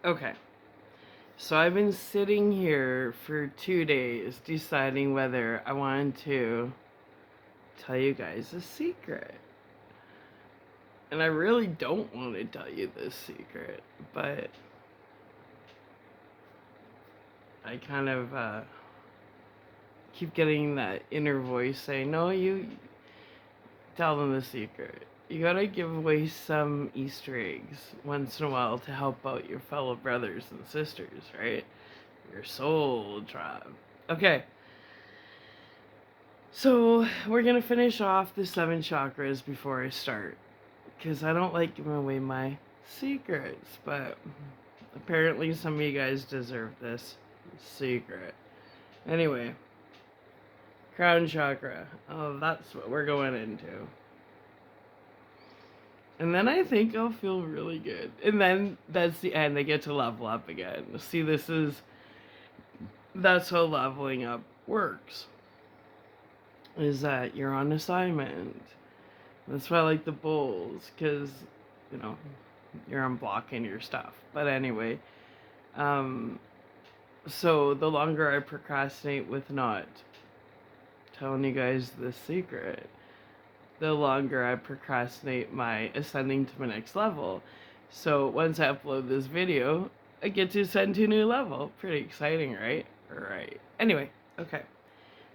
Okay. So I've been sitting here for 2 days deciding whether I wanted to tell you guys a secret. And I really don't want to tell you this secret, but I kind of keep getting that inner voice saying, no, you tell them the secret. You gotta give away some Easter eggs once in a while to help out your fellow brothers and sisters, right? Your soul tribe. Okay, so we're gonna finish off the 7 chakras before I start. Because I don't like giving away my secrets, but apparently some of you guys deserve this secret. Anyway, crown chakra. Oh, that's what we're going into. And then I think I'll feel really good. And then that's the end. I get to level up again. See, that's how leveling up works. Is that you're on assignment. That's why I like the bowls, because, you know, you're unblocking your stuff. But anyway, um, so the longer I procrastinate with not telling you guys the secret, the longer I procrastinate my ascending to my next level. So once I upload this video, I get to ascend to a new level. Pretty exciting, right? Right. Anyway, okay.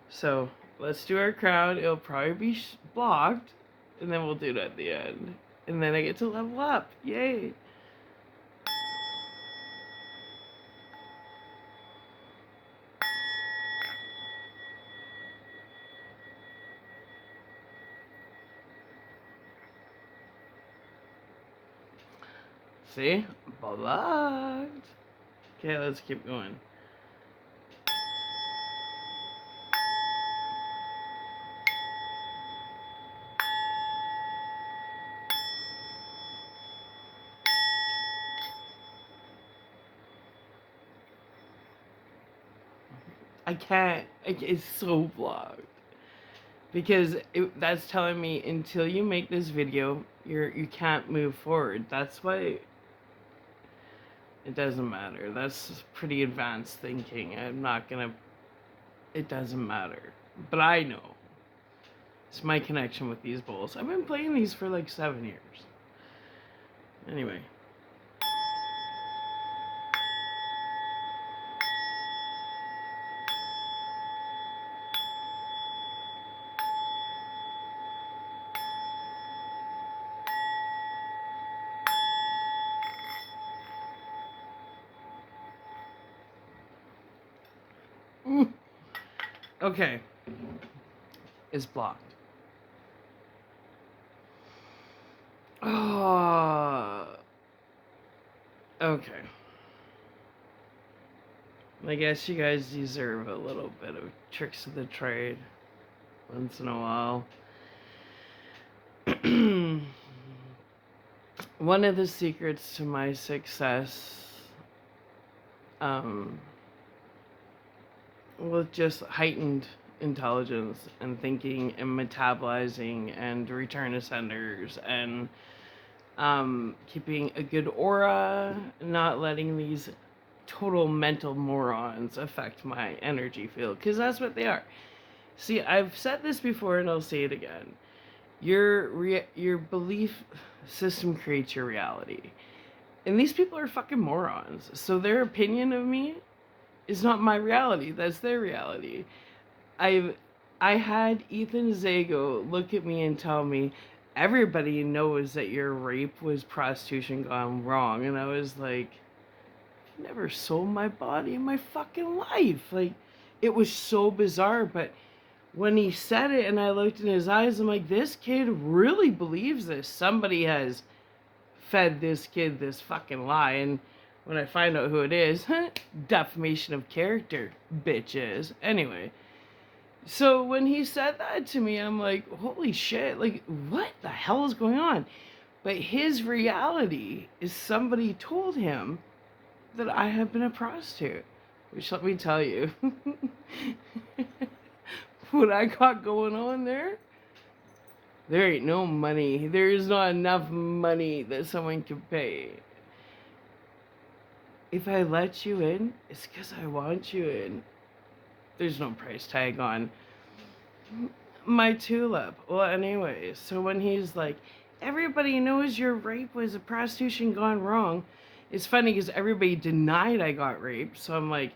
So let's do our crown. It'll probably be blocked, and then we'll do it at the end. And then I get to level up. Yay! See? Blocked. Okay, let's keep going. I can't. It's so blocked. Because that's telling me until you make this video, you can't move forward. That's why it doesn't matter. That's pretty advanced thinking. I'm not gonna. It doesn't matter. But I know. It's my connection with these bowls. I've been playing these for like 7 years. Anyway. Okay. It's blocked. Oh. Okay. I guess you guys deserve a little bit of tricks of the trade once in a while. One of the secrets to my success, with just heightened intelligence and thinking and metabolizing and return to senders and keeping a good aura, not letting these total mental morons affect my energy field, because that's what they are. See, I've said this before and I'll say it again. Your belief system creates your reality. And these people are fucking morons. So their opinion of me is not my reality. That's their reality. I had Ethan Zago look at me and tell me, everybody knows that your rape was prostitution gone wrong. And I was like, I never sold my body in my fucking life. Like, it was so bizarre. But when he said it and I looked in his eyes, I'm like, this kid really believes this. Somebody has fed this kid this fucking lie. And when I find out who it is, defamation of character, bitches. Anyway, so when he said that to me, I'm like, holy shit, like, what the hell is going on? But his reality is somebody told him that I have been a prostitute. Which, let me tell you, what I got going on there ain't no money. There is not enough money that someone can pay. if I let you in, it's because I want you in. There's no price tag on my tulip. Well, anyway, so when he's like, everybody knows your rape was a prostitution gone wrong, it's funny because everybody denied I got raped. So I'm like,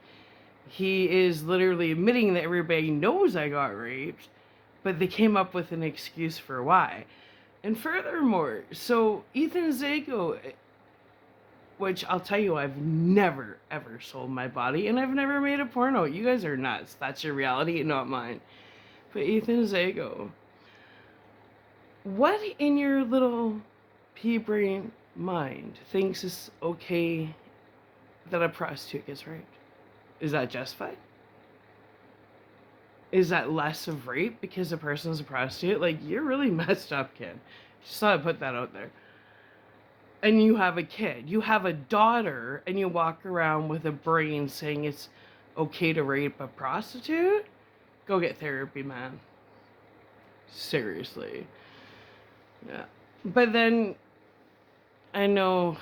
he is literally admitting that everybody knows I got raped, but they came up with an excuse for why. And furthermore, so Ethan Zago, which I'll tell you, I've never ever sold my body and I've never made a porno. You guys are nuts. That's your reality, not mine. But Ethan Zago, what in your little pea brain mind thinks it's okay that a prostitute gets raped? Is that justified? Is that less of rape because a person's a prostitute? Like, you're really messed up, kid. Just thought I'd put that out there. And you have a kid, you have a daughter, and you walk around with a brain saying it's okay to rape a prostitute? Go get therapy, man. Seriously. Yeah. But then I know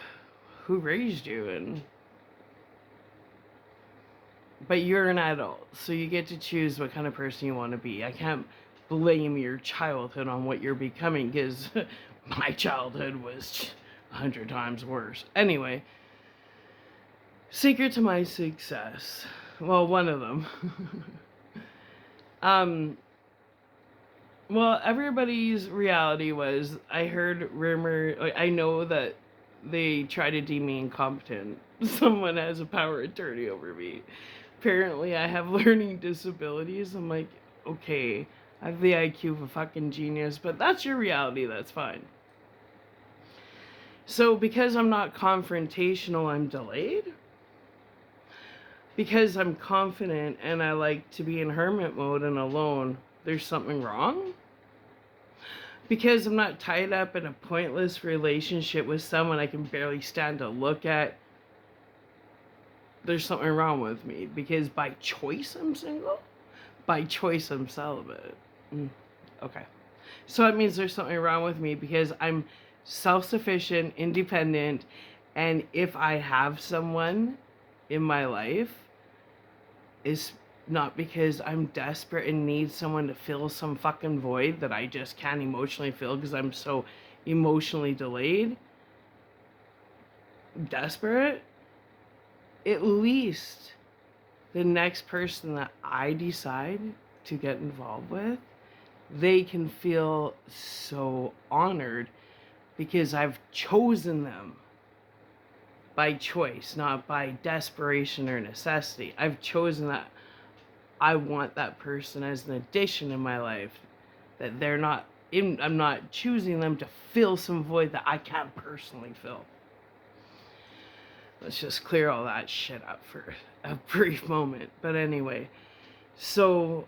who raised you, but you're an adult, so you get to choose what kind of person you want to be. I can't blame your childhood on what you're becoming, because my childhood was 100 times worse. Anyway, secret to my success. Well, one of them. Well, everybody's reality was, I heard rumor, I know that they try to deem me incompetent. Someone has a power of attorney over me. Apparently, I have learning disabilities. I'm like, okay, I have the IQ of a fucking genius, but that's your reality, that's fine. So because I'm not confrontational, I'm delayed. Because I'm confident and I like to be in hermit mode and alone, there's something wrong? Because I'm not tied up in a pointless relationship with someone I can barely stand to look at, there's something wrong with me. Because by choice I'm single? By choice I'm celibate. Okay. So that means there's something wrong with me because I'm self-sufficient, independent, and if I have someone in my life, it's not because I'm desperate and need someone to fill some fucking void that I just can't emotionally fill because I'm so emotionally delayed, desperate. At least the next person that I decide to get involved with, they can feel so honored because I've chosen them by choice, not by desperation or necessity. I've chosen that I want that person as an addition in my life, that they're not in, I'm not choosing them to fill some void that I can't personally fill. Let's just clear all that shit up for a brief moment. But anyway, so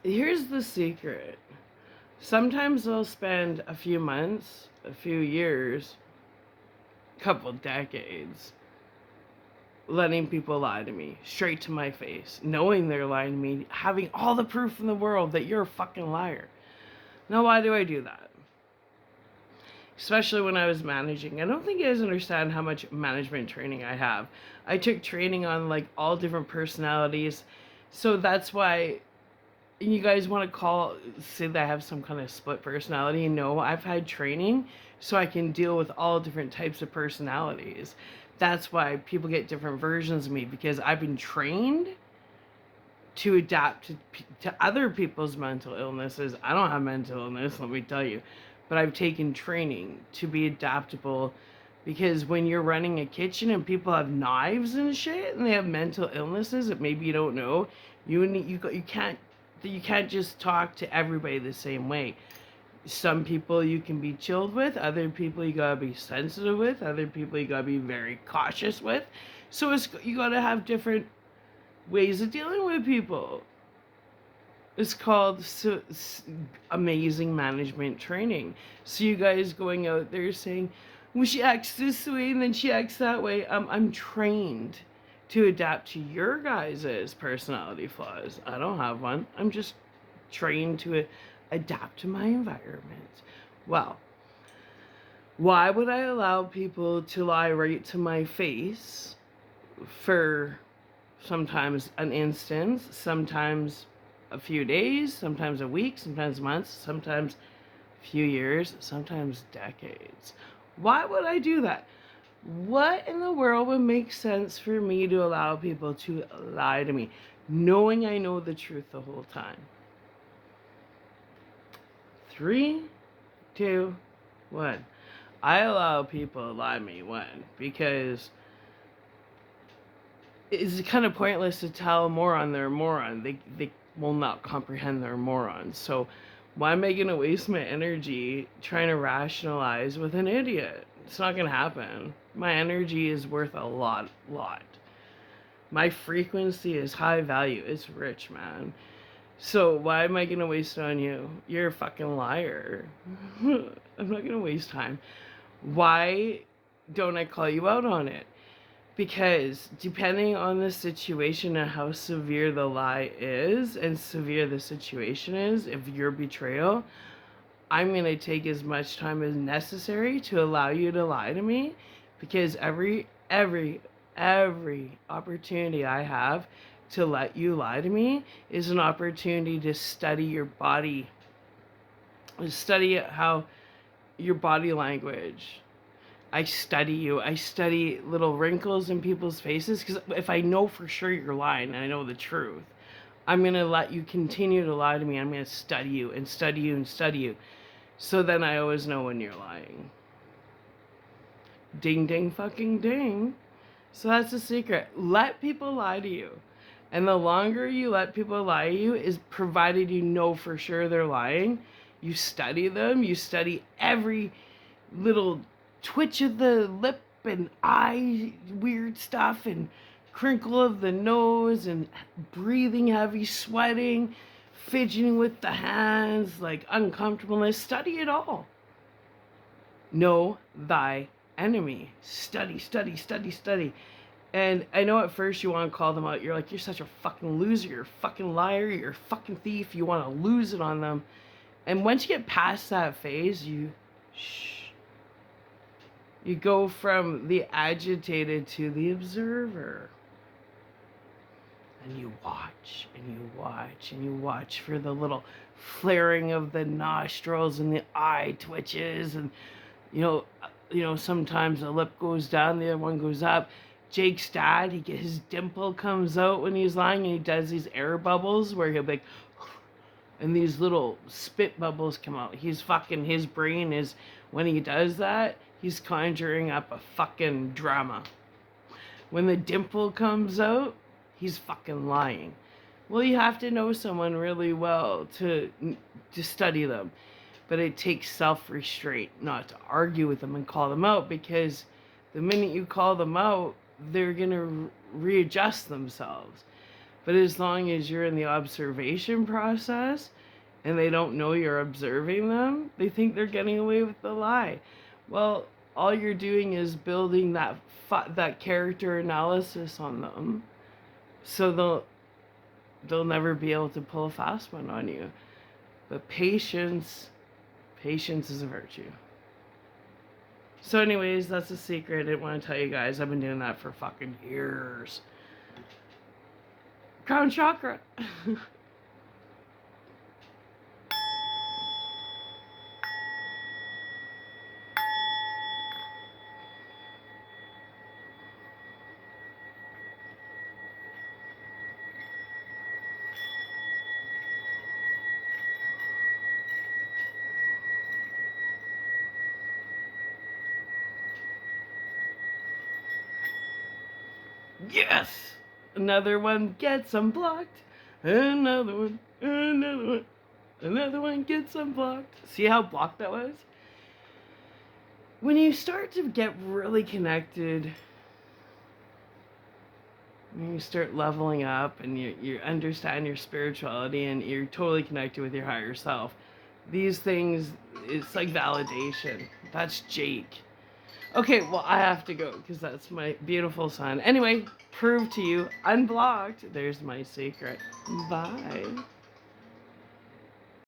here's the secret. Sometimes I'll spend a few months, a few years, a couple decades letting people lie to me straight to my face, knowing they're lying to me, having all the proof in the world that you're a fucking liar. Now, why do I do that? Especially when I was managing. I don't think you guys understand how much management training I have. I took training on like all different personalities. So that's why you guys want to say that I have some kind of split personality. No, I've had training so I can deal with all different types of personalities. That's why people get different versions of me, because I've been trained to adapt to other people's mental illnesses. I don't have mental illness, let me tell you, but I've taken training to be adaptable, because when you're running a kitchen and people have knives and shit and they have mental illnesses that maybe you don't know, you can't just talk to everybody the same way. Some people you can be chilled with, other people you gotta be sensitive with, other people you gotta be very cautious with. So you gotta have different ways of dealing with people. It's called amazing management training. So you guys going out there saying, well, she acts this way and then she acts that way. I'm trained to adapt to your guys' personality flaws. I don't have one. I'm just trained to adapt to my environment. Well, why would I allow people to lie right to my face for sometimes an instance, sometimes a few days, sometimes a week, sometimes months, sometimes a few years, sometimes decades? Why would I do that? What in the world would make sense for me to allow people to lie to me, knowing I know the truth the whole time? 3, 2, 1. I allow people to lie to me when? Because it's kind of pointless to tell a moron they're a moron. They will not comprehend they're morons. So why am I going to waste my energy trying to rationalize with an idiot? It's not going to happen. My energy is worth a lot. My frequency is high value. It's rich, man. So why am I going to waste it on you? You're a fucking liar. I'm not going to waste time. Why don't I call you out on it? Because depending on the situation and how severe the lie is and severe the situation is, if your betrayal, I'm going to take as much time as necessary to allow you to lie to me, because every opportunity I have to let you lie to me is an opportunity to study your body, to study how your body language. I study you. I study little wrinkles in people's faces, because if I know for sure you're lying and I know the truth, I'm going to let you continue to lie to me. I'm going to study you and study you and study you. So then I always know when you're lying. Ding, ding, fucking ding. So that's the secret. Let people lie to you. And the longer you let people lie to you is provided you know for sure they're lying. You study them. You study every little twitch of the lip and eye weird stuff and crinkle of the nose and breathing heavy, sweating, fidgeting with the hands, like uncomfortableness. Study it all. Know thy enemy. Study. And I know at first you want to call them out. You're like, you're such a fucking loser. You're a fucking liar. You're a fucking thief. You want to lose it on them. And once you get past that phase, you go from the agitated to the observer. And you watch and you watch and you watch for the little flaring of the nostrils and the eye twitches. And, you know, sometimes the lip goes down, the other one goes up. Jake's dad, his dimple comes out when he's lying, and he does these air bubbles where he'll be like, and these little spit bubbles come out. His brain is, when he does that, he's conjuring up a fucking drama. When the dimple comes out, he's fucking lying. Well, you have to know someone really well to study them. But it takes self-restraint not to argue with them and call them out, because the minute you call them out, they're going to readjust themselves. But as long as you're in the observation process and they don't know you're observing them, they think they're getting away with the lie. Well, all you're doing is building that character analysis on them, so they'll never be able to pull a fast one on you. But patience is a virtue. So anyways, that's a secret I didn't want to tell you guys. I've been doing that for fucking years. Crown chakra. Yes! Another one gets unblocked. Another one gets unblocked. See how blocked that was? When you start to get really connected, when you start leveling up and you understand your spirituality and you're totally connected with your higher self, these things, it's like validation. That's Jake. Okay, well, I have to go because that's my beautiful son. Anyway, prove to you, unblocked. There's my secret. Bye.